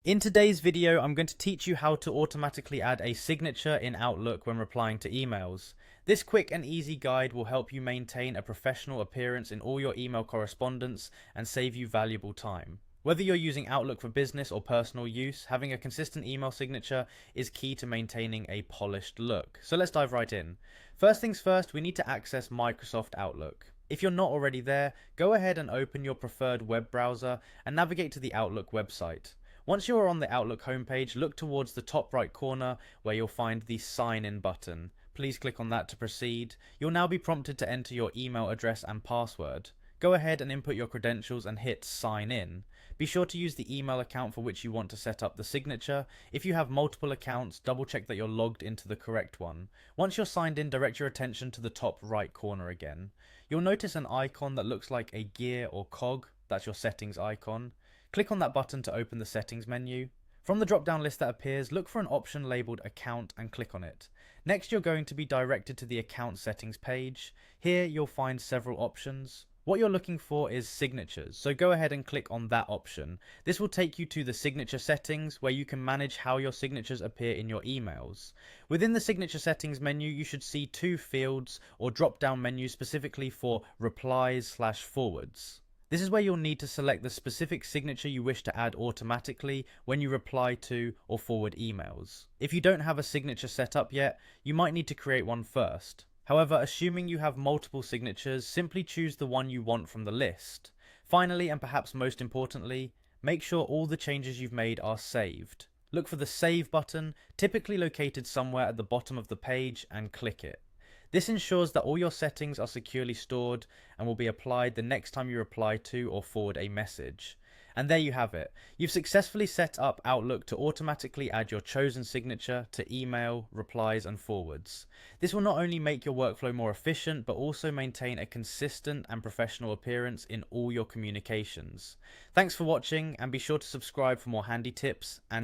In today's video, I'm going to teach you how to automatically add a signature in Outlook when replying to emails. This quick and easy guide will help you maintain a professional appearance in all your email correspondence and save you valuable time. Whether you're using Outlook for business or personal use, having a consistent email signature is key to maintaining a polished look. So let's dive right in. First things first, we need to access Microsoft Outlook. If you're not already there, go ahead and open your preferred web browser and navigate to the Outlook website. Once you are on the Outlook homepage, look towards the top right corner where you'll find the Sign In button. Please click on that to proceed. You'll now be prompted to enter your email address and password. Go ahead and input your credentials and hit Sign In. Be sure to use the email account for which you want to set up the signature. If you have multiple accounts, double check that you're logged into the correct one. Once you're signed in, direct your attention to the top right corner again. You'll notice an icon that looks like a gear or cog. That's your settings icon. Click on that button to open the settings menu. From the drop-down list that appears, look for an option labelled Account and click on it. Next, you're going to be directed to the Account Settings page. Here, you'll find several options. What you're looking for is signatures, so go ahead and click on that option. This will take you to the signature settings where you can manage how your signatures appear in your emails. Within the signature settings menu, you should see two fields or drop-down menus specifically for replies/forwards. This is where you'll need to select the specific signature you wish to add automatically when you reply to or forward emails. If you don't have a signature set up yet, you might need to create one first. However, assuming you have multiple signatures, simply choose the one you want from the list. Finally, and perhaps most importantly, make sure all the changes you've made are saved. Look for the Save button, typically located somewhere at the bottom of the page, and click it. This ensures that all your settings are securely stored and will be applied the next time you reply to or forward a message. And there you have it. You've successfully set up Outlook to automatically add your chosen signature to email, replies, and forwards. This will not only make your workflow more efficient, but also maintain a consistent and professional appearance in all your communications. Thanks for watching, and be sure to subscribe for more handy tips and